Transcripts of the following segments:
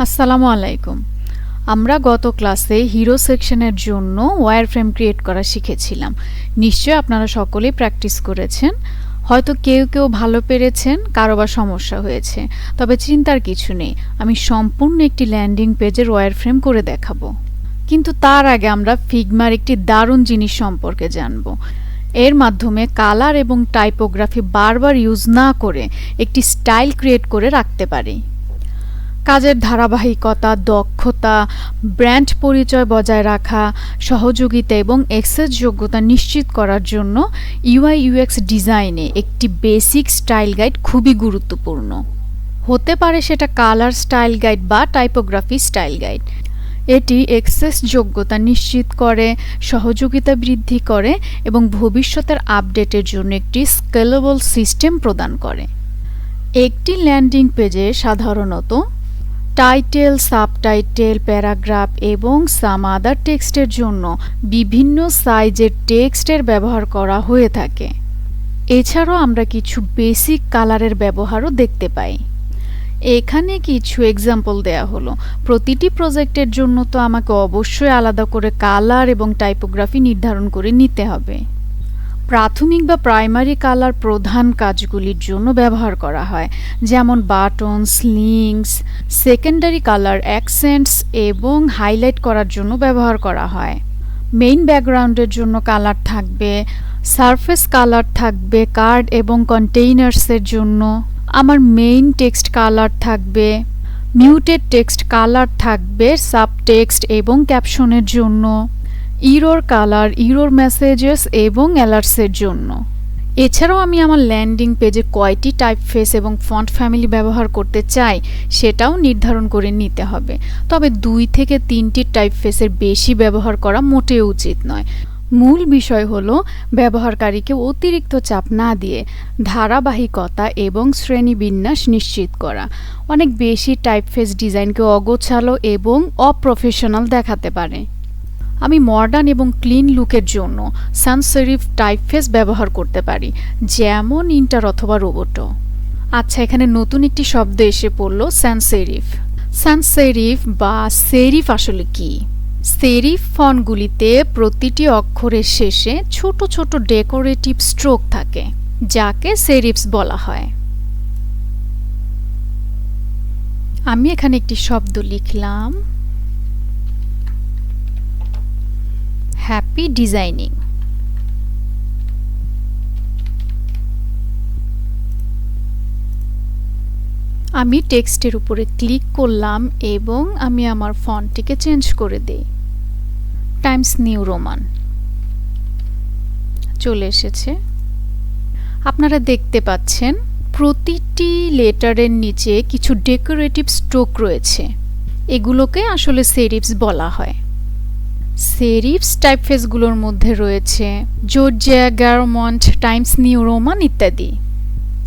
আসসালামু আলাইকুম। আমরা গত ক্লাসে হিরো সেকশনের জন্য ওয়্যারফ্রেম ক্রিয়েট করা শিখেছিলাম। নিশ্চয়ই আপনারা সকলেই প্র্যাকটিস করেছেন। হয়তো কেউ কেউ ভালো পেরেছেন, কারো বা সমস্যা হয়েছে। তবে চিন্তার কিছু নেই, আমি সম্পূর্ণ একটি ল্যান্ডিং পেজের ওয়্যারফ্রেম করে দেখাবো। কিন্তু তার আগে আমরা ফিগমার একটি দারুণ জিনিস সম্পর্কে জানব। এর মাধ্যমে কালার এবং টাইপোগ্রাফি বারবার ইউজ না করে একটি স্টাইল ক্রিয়েট করে রাখতে পারি। কাজের ধারাবাহিকতা, দক্ষতা, ব্র্যান্ড পরিচয় বজায় রাখা, সহযোগিতা এবং অ্যাক্সেস যোগ্যতা নিশ্চিত করার জন্য UIUX ডিজাইনে একটি বেসিক স্টাইল গাইড খুবই গুরুত্বপূর্ণ। হতে পারে সেটা কালার স্টাইল গাইড বা টাইপোগ্রাফি স্টাইল গাইড। এটি অ্যাক্সেস যোগ্যতা নিশ্চিত করে, সহযোগিতা বৃদ্ধি করে এবং ভবিষ্যতের আপডেটের জন্য একটি স্কেলেবল সিস্টেম প্রদান করে। একটি ল্যান্ডিং পেজে সাধারণত টাইটেল, সাবটাইটেল, প্যারাগ্রাফ এবং সাম আদার টেক্সটের জন্য বিভিন্ন সাইজের টেক্সটের ব্যবহার করা হয়ে থাকে। এছাড়াও আমরা কিছু বেসিক কালারের ব্যবহারও দেখতে পাই। এখানে কিছু এক্সাম্পল দেয়া হলো। প্রতিটি প্রজেক্টের জন্য তো আমাকে অবশ্যই আলাদা করে কালার এবং টাইপোগ্রাফি নির্ধারণ করে নিতে হবে। প্রাথমিক বা প্রাইমারি কালার প্রধান কাজগুলির জন্য ব্যবহার করা হয়, যেমন buttons, links. Secondary colour accents এবং হাইলাইট করার জন্য ব্যবহার করা হয়। মেইন ব্যাকগ্রাউন্ডের জন্য কালার থাকবে, সারফেস কালার থাকবে কার্ড এবং কন্টেইনার্সের জন্য। আমার মেইন টেক্সট কালার থাকবে, মিউটেড টেক্সট কালার থাকবে সাবটেক্সট এবং ক্যাপশনের জন্য, ইরর কালার ইরর মেসেজেস এবং অ্যালার্টসের জন্য। এছাড়াও আমি আমার ল্যান্ডিং পেজে কয়টি টাইপফেস এবং ফন্ট ফ্যামিলি ব্যবহার করতে চাই সেটাও নির্ধারণ করে নিতে হবে। তবে 2 থেকে 3টি টাইপফেসের বেশি ব্যবহার করা মোটেও উচিত নয়। মূল বিষয় হলো ব্যবহারকারীকে অতিরিক্ত চাপ না দিয়ে ধারাবাহিকতা এবং শ্রেণীবিন্যাস নিশ্চিত করা। অনেক বেশি টাইপফেস ডিজাইনকে অগোছালো এবং অপ্রফেশনাল দেখাতে পারে। আমি মডার্ন এবং ক্লিন লুকের জন্য সান্স সেরিফ টাইপফেস ব্যবহার করতে পারি, যেমন ইন্টার অথবা রোবোটো। আচ্ছা, এখানে নতুন একটি শব্দ এসে পড়লো, সান্স সেরিফ। সান্স সেরিফ বা সেরিফ আসলে কি? সেরিফ ফন্টগুলিতে প্রতিটি অক্ষরের শেষে ছোট ছোট ডেকোরেটিভ স্ট্রোক থাকে, যাকে সেরিফস বলা হয়। আমি এখানে একটি শব্দ লিখলাম, হ্যাপি ডিজাইনিং। আমি টেক্সটের উপরে ক্লিক করলাম এবং আমি আমার ফন্টটিকে চেঞ্জ করে দেই। টাইমস নিউ রোমান চলে এসেছে। আপনারা দেখতে পাচ্ছেন প্রতিটি লেটারের নিচে কিছু ডেকোরেটিভ স্ট্রোক রয়েছে। এগুলোকে আসলে সেরিফস বলা হয়। সেরিফস টাইপফেসগুলোর মধ্যে রয়েছে জর্জিয়া, গারমন্ট, টাইমস নিউ রোমান ইত্যাদি।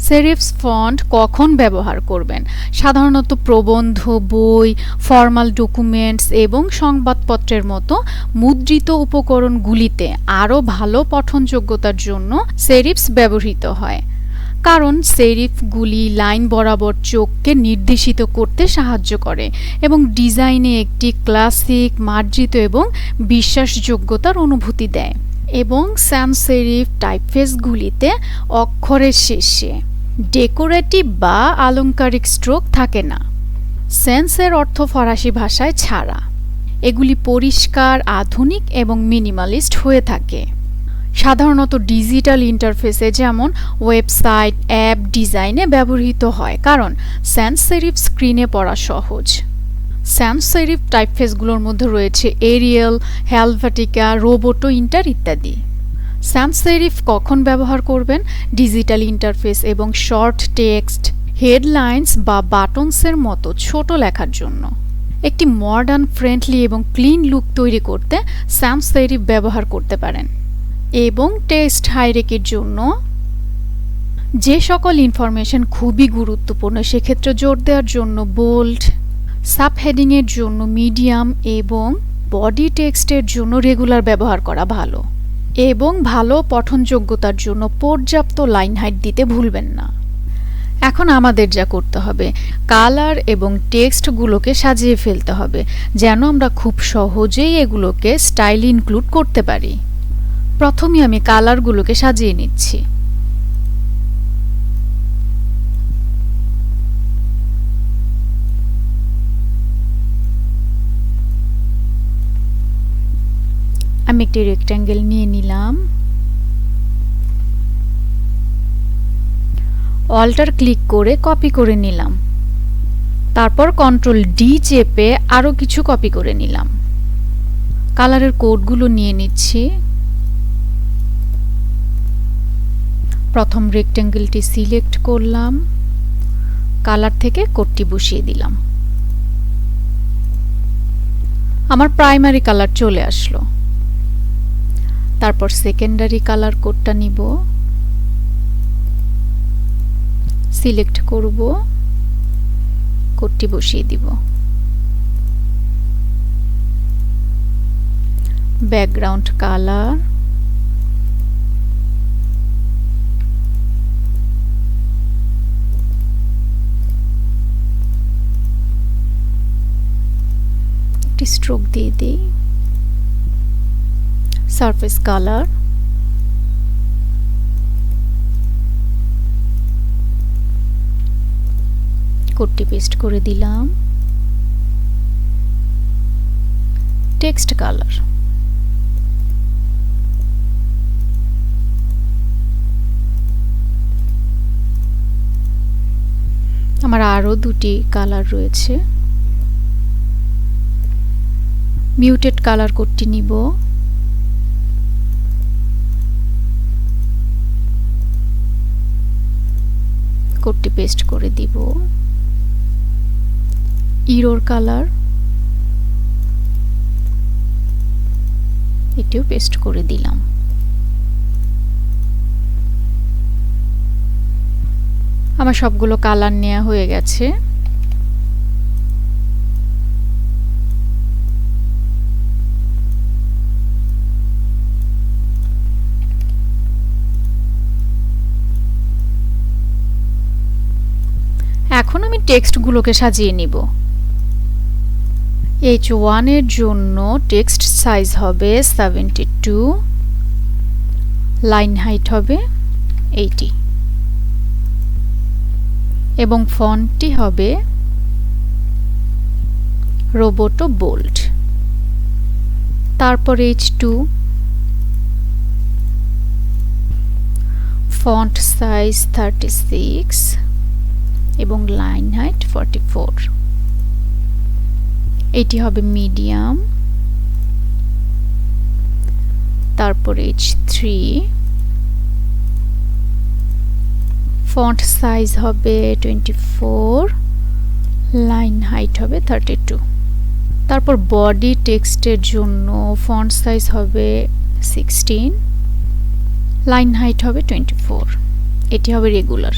সেরিফস ফন্ট কখন ব্যবহার করবেন? সাধারণত প্রবন্ধ, বই, ফর্মাল ডকুমেন্টস এবং সংবাদপত্রের মতো মুদ্রিত উপকরণগুলিতে আরও ভালো পঠনযোগ্যতার জন্য সেরিফস ব্যবহৃত হয়, কারণ সেরিফগুলি লাইন বরাবর চোখকে নির্দেশিত করতে সাহায্য করে এবং ডিজাইনে একটি ক্লাসিক, মার্জিত এবং বিশ্বাসযোগ্যতার অনুভূতি দেয়। এবং সান্স সেরিফ টাইপফেসগুলিতে অক্ষরের শেষে ডেকোরেটিভ বা আলংকারিক স্ট্রোক থাকে না। সেন্সের অর্থ ফরাসি ভাষায় ছাড়া। এগুলি পরিষ্কার, আধুনিক এবং মিনিমালিস্ট হয়ে থাকে। সাধারণত ডিজিটাল ইন্টারফেসে যেমন ওয়েবসাইট, অ্যাপ ডিজাইনে ব্যবহৃত হয়, কারণ সান্স সেরিফ স্ক্রিনে পড়া সহজ। সান্স সেরিফ টাইপফেসগুলোর মধ্যে রয়েছে এরিয়াল, হেলভেটিকা, রোবোটো, ইন্টার ইত্যাদি। সান্স সেরিফ কখন ব্যবহার করবেন? ডিজিটাল ইন্টারফেস এবং শর্ট টেক্সট, হেডলাইন্স বা বাটনসের মতো ছোট লেখার জন্য। একটি মডার্ন, ফ্রেন্ডলি এবং ক্লিন লুক তৈরি করতে সান্স সেরিফ ব্যবহার করতে পারেন। এবং টেক্সট হাইরার্কির জন্য যে সকল ইনফরমেশন খুবই গুরুত্বপূর্ণ সেক্ষেত্রে জোর দেওয়ার জন্য বোল্ড, সাবহেডিংয়ের জন্য মিডিয়াম এবং বডি টেক্সটের জন্য রেগুলার ব্যবহার করা ভালো। এবং ভালো পঠনযোগ্যতার জন্য পর্যাপ্ত লাইন হাইট দিতে ভুলবেন না। এখন আমাদের যা করতে হবে, কালার এবং টেক্সটগুলোকে সাজিয়ে ফেলতে হবে যেন আমরা খুব সহজেই এগুলোকে স্টাইল ইনক্লুড করতে পারি। প্রথমে আমি কালারগুলোকে সাজিয়ে নিচ্ছি। আমি একটি রেক্ট্যাঙ্গেল নিয়ে নিলাম, অল্টার ক্লিক করে কপি করে নিলাম, তারপর কন্ট্রোল ডি চেপে আরো কিছু কপি করে নিলাম। কালারের কোডগুলো নিয়ে নিচ্ছি। প্রথম রেক্ট্যাঙ্গেলটি সিলেক্ট করলাম, কালার থেকে কোডটি বসিয়ে দিলাম। আমার প্রাইমারি কালার চলে আসলো। তারপর সেকেন্ডারি কালার কোডটা নিব, সিলেক্ট করব, কোডটি বসিয়ে দিব। ব্যাকগ্রাউন্ড কালার, একটি স্ট্রোক দিয়ে দিই। সারফেস কালার, কোডটি পেস্ট করে দিলাম। টেক্সট কালার, আমার আরো দুটি কালার রয়েছে। মিউটেড কালার কোডটি নিব, কোডটি পেস্ট করে দিব। ইরোর কালার, এটিও পেস্ট করে দিলাম। আমার সবগুলো কালার নেওয়া হয়ে গেছে। এখন আমি টেক্সটগুলোকে সাজিয়ে নিব। H1 এর জন্য টেক্সট সাইজ হবে 72, লাইন হাইট হবে 80 এবং ফন্টটি হবে রোবোটো বোল্ড। তারপর H2, ফন্ট সাইজ 36 এবং লাইন হাইট 44। এটি হবে মিডিয়াম। তারপর H3, ফন্ট সাইজ হবে 24, লাইন হাইট হবে 32। তারপর বডি টেক্সটের জন্য ফন্ট সাইজ হবে 16, লাইন হাইট হবে 24। এটি হবে রেগুলার।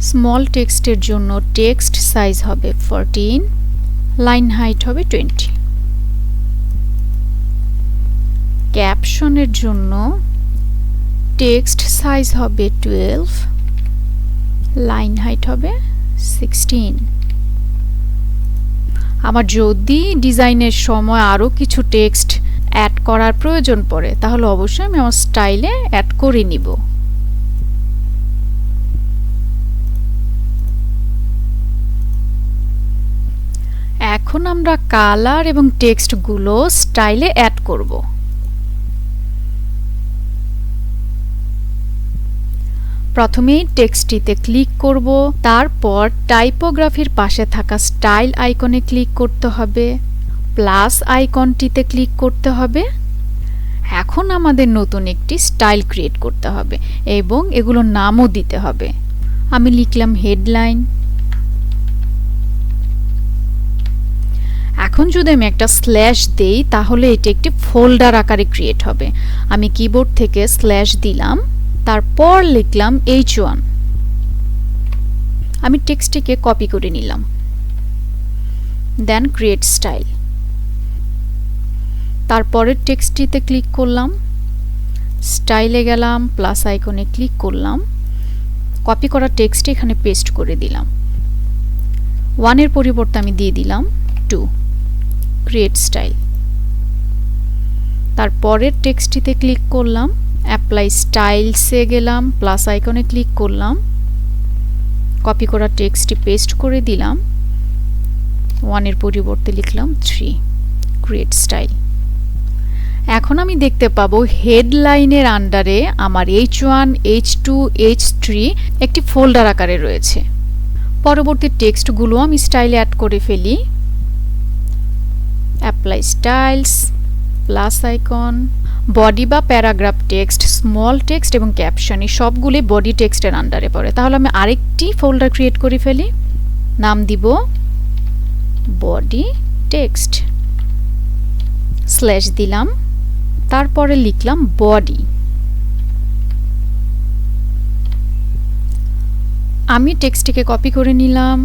স্মল টেক্সটের জন্য টেক্সট সাইজ হবে 14, লাইন হাইট হবে 20। ক্যাপশনের জন্য টেক্সট সাইজ হবে 12, লাইন হাইট হবে 16। আমার যদি ডিজাইনের সময় আরো কিছু টেক্সট অ্যাড করার প্রয়োজন পড়ে তাহলে অবশ্যই আমি আমার স্টাইলে অ্যাড করে নিব। এখন আমরা কালার এবং টেক্সটগুলো স্টাইলে অ্যাড করব। প্রথমেই টেক্সটটিতে ক্লিক করব, তারপর টাইপোগ্রাফির পাশে থাকা স্টাইল আইকনে ক্লিক করতে হবে, প্লাস আইকনটিতে ক্লিক করতে হবে। এখন আমাদের নতুন একটি স্টাইল ক্রিয়েট করতে হবে এবং এগুলোর নামও দিতে হবে। আমি লিখলাম হেডলাইন। এখন যদি আমি একটা স্ল্যাশ দেই তাহলে এটি একটি ফোল্ডার আকারে ক্রিয়েট হবে। আমি কিবোর্ড থেকে স্ল্যাশ দিলাম, তারপর লিখলাম H1। আমি টেক্সটটিকে কপি করে নিলাম, দেন ক্রিয়েট স্টাইল। তারপরের টেক্সটটিতে ক্লিক করলাম, স্টাইলে গেলাম, প্লাস আইকনে ক্লিক করলাম, কপি করা টেক্সট এখানে পেস্ট করে দিলাম। 1 এর পরিবর্তে আমি দিয়ে দিলাম 2। Create style. তারপরের টেক্সটটিতে ক্লিক করলাম, অ্যাপ্লাই স্টাইলসে গেলাম, প্লাস আইকনে ক্লিক করলাম, কপি করা টেক্সটটি পেস্ট করে দিলাম। 1 এর পরিবর্তে লিখলাম 3। Create style. এখন আমি দেখতে পাবো হেডলাইনের আন্ডারে আমার H1, H2, H3 একটি ফোল্ডার আকারে রয়েছে। পরবর্তী টেক্সটগুলো আমি স্টাইলে অ্যাড করে ফেলি। Apply styles, plus icon, body বা প্যারাগ্রাফ টেক্সট, স্মল টেক্সট এবং ক্যাপশন এই সবগুলি বডি টেক্সটের আন্ডারে পড়ে। তাহলে আমি আরেকটি ফোল্ডার ক্রিয়েট করে ফেলি, নাম দিব বডি টেক্সট, স্ল্যাশ দিলাম, তারপরে লিখলাম বডি। আমি টেক্সটটিকে কপি করে নিলাম,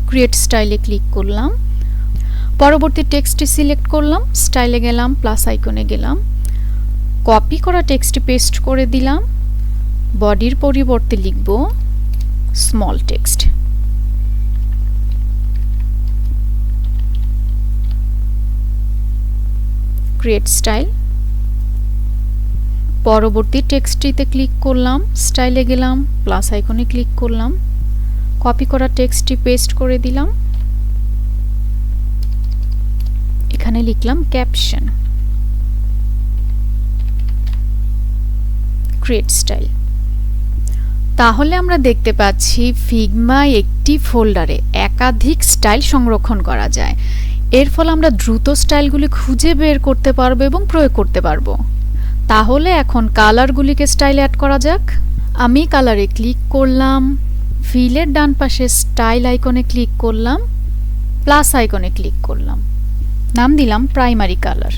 ক্রিয়েট স্টাইলে ক্লিক করলাম, পরবর্তী টেক্সটটি সিলেক্ট করলাম, স্টাইলে গেলাম, প্লাস আইকনে গেলাম, কপি করা টেক্সটটি পেস্ট করে দিলাম, বডির পরিবর্তে লিখব স্মল টেক্সট। Create style. পরবর্তী টেক্সটটিতে ক্লিক করলাম, স্টাইলে গেলাম, প্লাস আইকনে ক্লিক করলাম, কপি করা টেক্সটটি পেস্ট করে দিলাম, এখানে লিখলাম ক্যাপশন। Create style. তাহলে আমরা দেখতে পাচ্ছি ফিগমা একটি ফোল্ডারে একাধিক স্টাইল সংরক্ষণ করা যায়। এর ফলে আমরা দ্রুত স্টাইলগুলি খুঁজে বের করতে পারবো এবং প্রয়োগ করতে পারবো। তাহলে এখন কালারগুলিকে স্টাইলে অ্যাড করা যাক। আমি কালারে ক্লিক করলাম, ফিলের ডান পাশে স্টাইল আইকনে ক্লিক করলাম, প্লাস আইকনে ক্লিক করলাম, নাম দিলাম primary colour.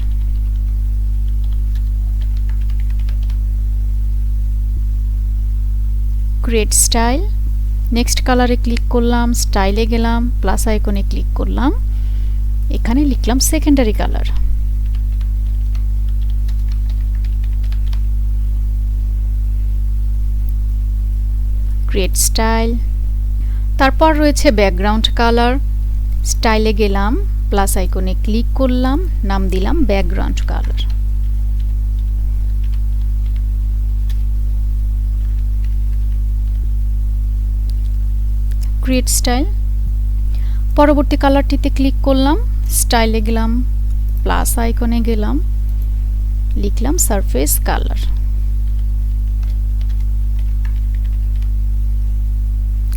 Create style. Next কালারে ক্লিক করলাম, স্টাইলে গেলাম, প্লাস আইকনে ক্লিক করলাম, এখানে লিখলাম সেকেন্ডারি কালার। Create style. তারপর রয়েছে ব্যাকগ্রাউন্ড কালার, স্টাইলে গেলাম, প্লাস আইকনে ক্লিক করলাম, নাম দিলাম ব্যাকগ্রাউন্ড কালার। Create style. পরবর্তী কালারটিতে ক্লিক করলাম, স্টাইলে গেলাম, প্লাস আইকনে গেলাম, লিখলাম সারফেস কালার।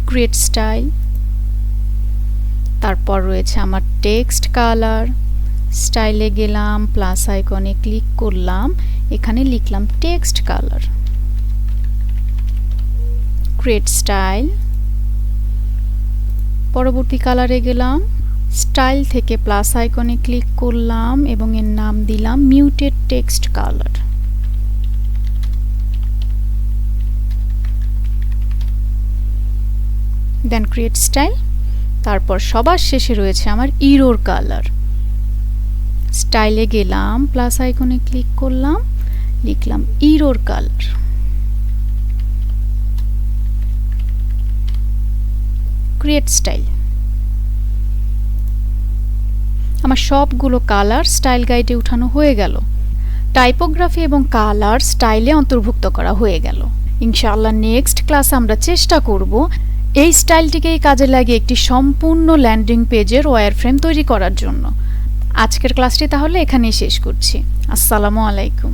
Create style. তারপর রয়েছে আমার টেক্সট কালার, স্টাইলে গেলাম, প্লাস আইকনে ক্লিক করলাম, এখানে লিখলাম টেক্সট কালার। Create style. পরবর্তী কালারে গেলাম, স্টাইল থেকে প্লাস আইকনে ক্লিক করলাম এবং এর নাম দিলাম মিউটেড টেক্সট কালার। দেন ক্রিয়েট স্টাইল। তারপর সবার শেষে রয়েছে আমার ইরোর কালার, স্টাইলে গেলাম, প্লাস আইকনে ক্লিক করলাম, লিখলাম ইরোর কালার। Create style. আমার সবগুলো কালার স্টাইল গাইডে উঠানো হয়ে গেল। টাইপোগ্রাফি এবং কালার স্টাইলে অন্তর্ভুক্ত করা হয়ে গেল। ইনশাআল্লাহ নেক্সট ক্লাসে আমরা চেষ্টা করব এই স্টাইলটিকেই কাজে লাগিয়ে একটি সম্পূর্ণ ল্যান্ডিং পেজের ওয়্যারফ্রেম তৈরি করার জন্য। আজকের ক্লাসটি তাহলে এখানেই শেষ করছি। আসসালামু আলাইকুম।